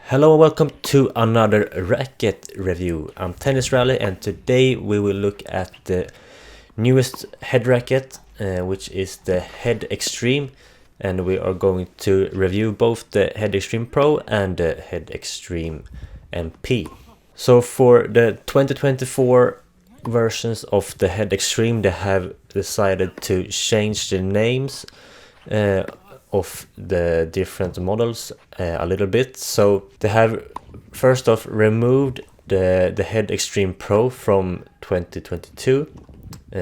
Hello and welcome to another Racquet review. I'm Tennisrally and today we will look at the newest head racket, which is the Head Extreme, and we are going to review both the Head Extreme Pro and the Head Extreme MP. So for the 2024 versions of the Head Extreme, they have decided to change the names of the different models a little bit. So they have first off removed the Head Extreme Pro from 2022.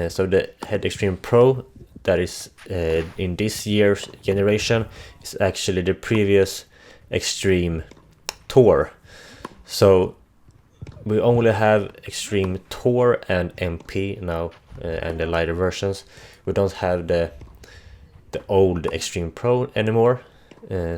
So the Head Extreme Pro that is in this year's generation is actually the previous Extreme Tour. So we only have Extreme Tour and MP now, and the lighter versions. We don't have the old Extreme Pro anymore,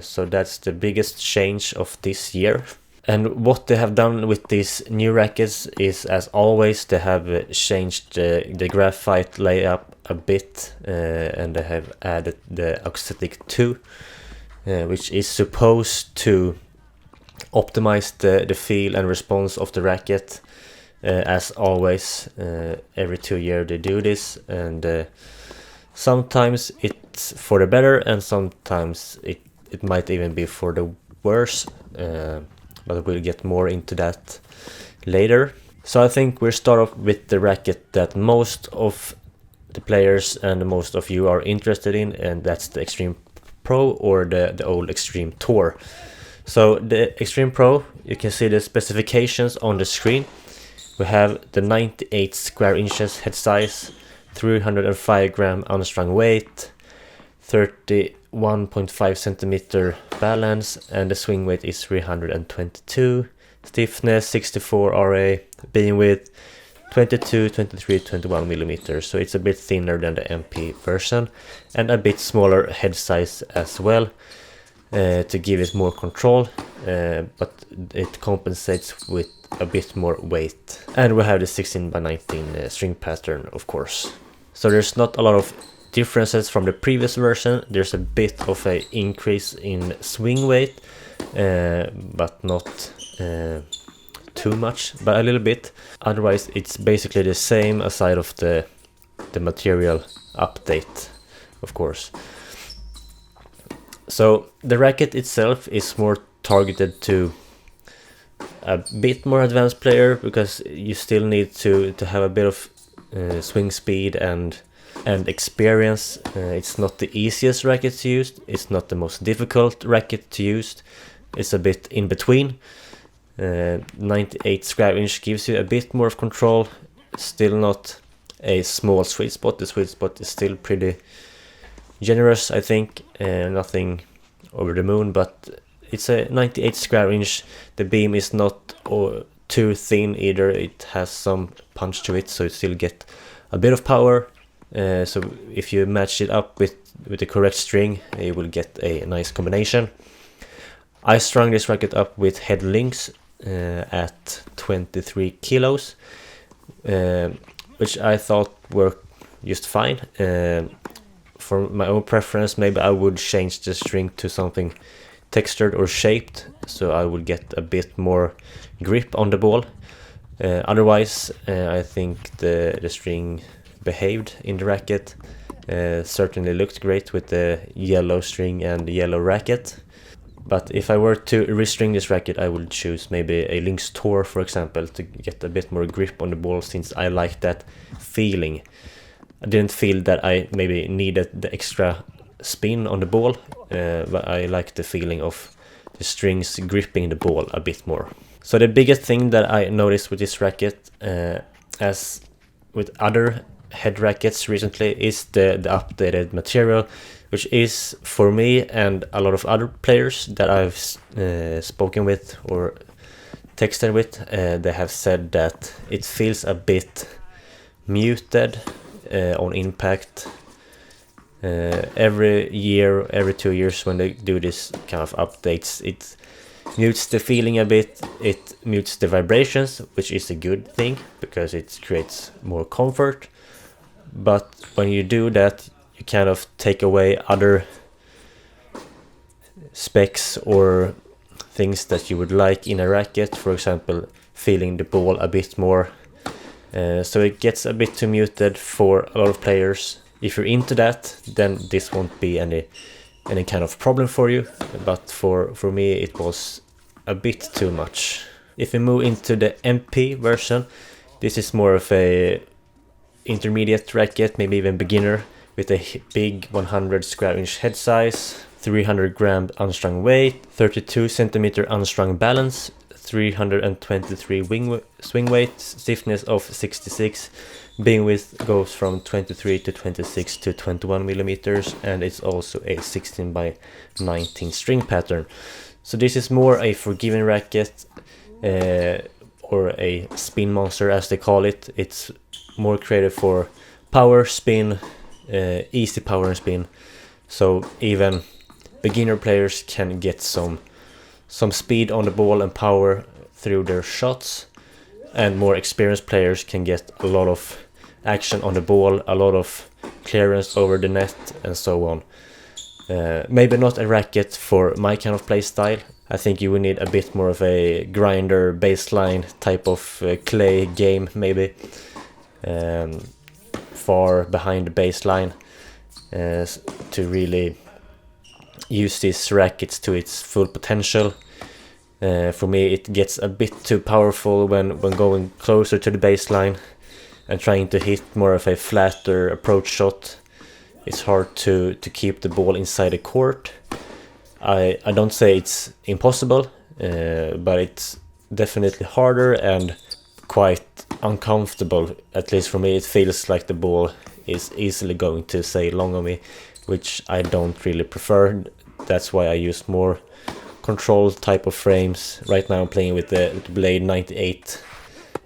so that's the biggest change of this year. And what they have done with these new rackets is, as always, they have changed the graphite layup a bit, and they have added the acoustic 2, which is supposed to optimize the feel and response of the racket. As always, every 2 years they do this, and sometimes it's for the better and sometimes it might even be for the worse, but we'll get more into that later. So I think we'll start off with the racket that most of the players and most of you are interested in, and that's the Extreme Pro or the old Extreme Tour. So the Extreme Pro, you can see the specifications on the screen. We have the 98 square inches head size, 305 gram unstrung weight, 31.5 centimeter balance, and the swing weight is 322, stiffness 64 RA, beam width 22, 23, 21 millimeters. So it's a bit thinner than the MP version and a bit smaller head size as well, to give it more control, but it compensates with a bit more weight. And we have the 16 by 19 string pattern, of course. So there's not a lot of differences from the previous version. There's a bit of a increase in swing weight, but not too much, but a little bit. Otherwise it's basically the same aside of the material update, of course. So the racket itself is more targeted to a bit more advanced player, because you still need to have a bit of swing speed and experience. It's not the easiest racket to use, it's not the most difficult racket to use, it's a bit in between. 98 square inch gives you a bit more of control, still not a small sweet spot. The sweet spot is still pretty generous, I think, nothing over the moon, but it's a 98 square inch. The beam is not too thin either, it has some punch to it, so you still get a bit of power. So if you match it up with the correct string, you will get a nice combination. I strung this racket up with head links at 23 kilos, which I thought worked just fine. For my own preference, maybe I would change the string to something textured or shaped, so I would get a bit more grip on the ball. Otherwise, I think the string behaved in the racket. Certainly looked great with the yellow string and the yellow racket. But if I were to restring this racket, I would choose maybe a Lynx Tour, for example, to get a bit more grip on the ball, since I like that feeling. I didn't feel that I maybe needed the extra spin on the ball, but I like the feeling of the strings gripping the ball a bit more. So the biggest thing that I noticed with this racket, as with other head rackets recently, is the updated material, which is, for me and a lot of other players that I've spoken with or texted with, they have said that it feels a bit muted on impact. Every year, every 2 years, when they do this kind of updates, it mutes the feeling a bit, it mutes the vibrations, which is a good thing because it creates more comfort. But when you do that, you kind of take away other specs or things that you would like in a racket, for example feeling the ball a bit more. So it gets a bit too muted for a lot of players. If you're into that, then this won't be any kind of problem for you, but for me it was a bit too much. If we move into the MP version, this is more of a intermediate racket, maybe even beginner, with a big 100 square inch head size, 300 gram unstrung weight, 32 centimeter unstrung balance, 323 swing weight, stiffness of 66, beam width goes from 23 to 26 to 21 millimeters, and it's also a 16 by 19 string pattern. So this is more a forgiving racket, or a spin monster as they call it. It's more created for power, spin, easy power and spin. So even beginner players can get some speed on the ball and power through their shots, and more experienced players can get a lot of action on the ball, a lot of clearance over the net, and so on. Maybe not a racket for my kind of play style. I think you will need a bit more of a grinder baseline type of clay game, maybe far behind the baseline, to really use these rackets to its full potential. For me it gets a bit too powerful when going closer to the baseline and trying to hit more of a flatter approach shot. It's hard to keep the ball inside the court. I don't say it's impossible, but it's definitely harder and quite uncomfortable. At least for me, it feels like the ball is easily going to say long on me, which I don't really prefer. That's why I use more control type of frames. Right now I'm playing with the Blade 98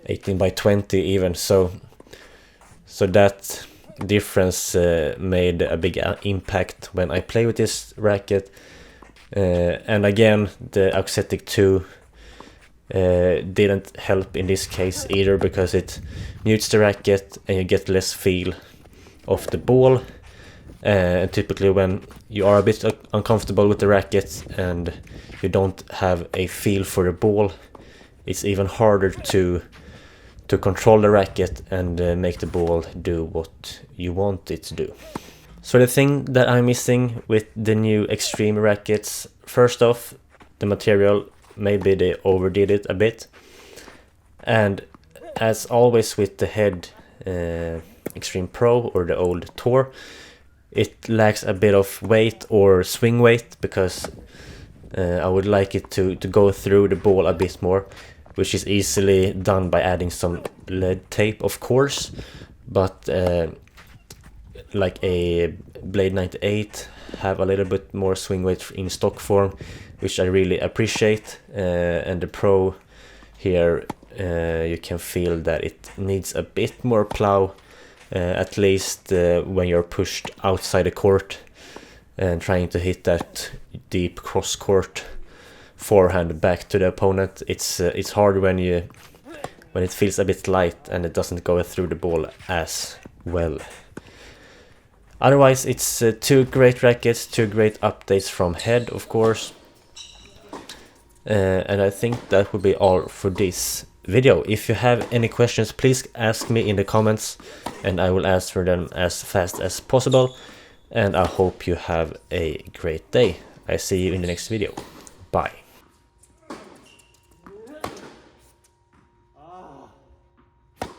18 by 20 even, so that difference made a big impact when I play with this racket. And again, the Auxetic 2 didn't help in this case either, because it mutes the racket and you get less feel of the ball. And typically when you are a bit uncomfortable with the racket and you don't have a feel for the ball, it's even harder to control the racket and make the ball do what you want it to do. So the thing that I'm missing with the new extreme rackets, first off, the material, maybe they overdid it a bit. And as always with the Head Extreme Pro or the old Tour, it lacks a bit of weight or swing weight, because I would like it to go through the ball a bit more, which is easily done by adding some lead tape, of course. But like a Blade 98 have a little bit more swing weight in stock form, which I really appreciate. And the Pro here, you can feel that it needs a bit more plow, at least when you're pushed outside the court and trying to hit that deep cross court forehand back to the opponent. It's hard when it feels a bit light and it doesn't go through the ball as well. Otherwise, it's two great rackets, two great updates from Head, of course. And I think that will be all for this video. If you have any questions, please ask me in the comments and I will answer them as fast as possible. And I hope you have a great day. I see you in the next video. Bye.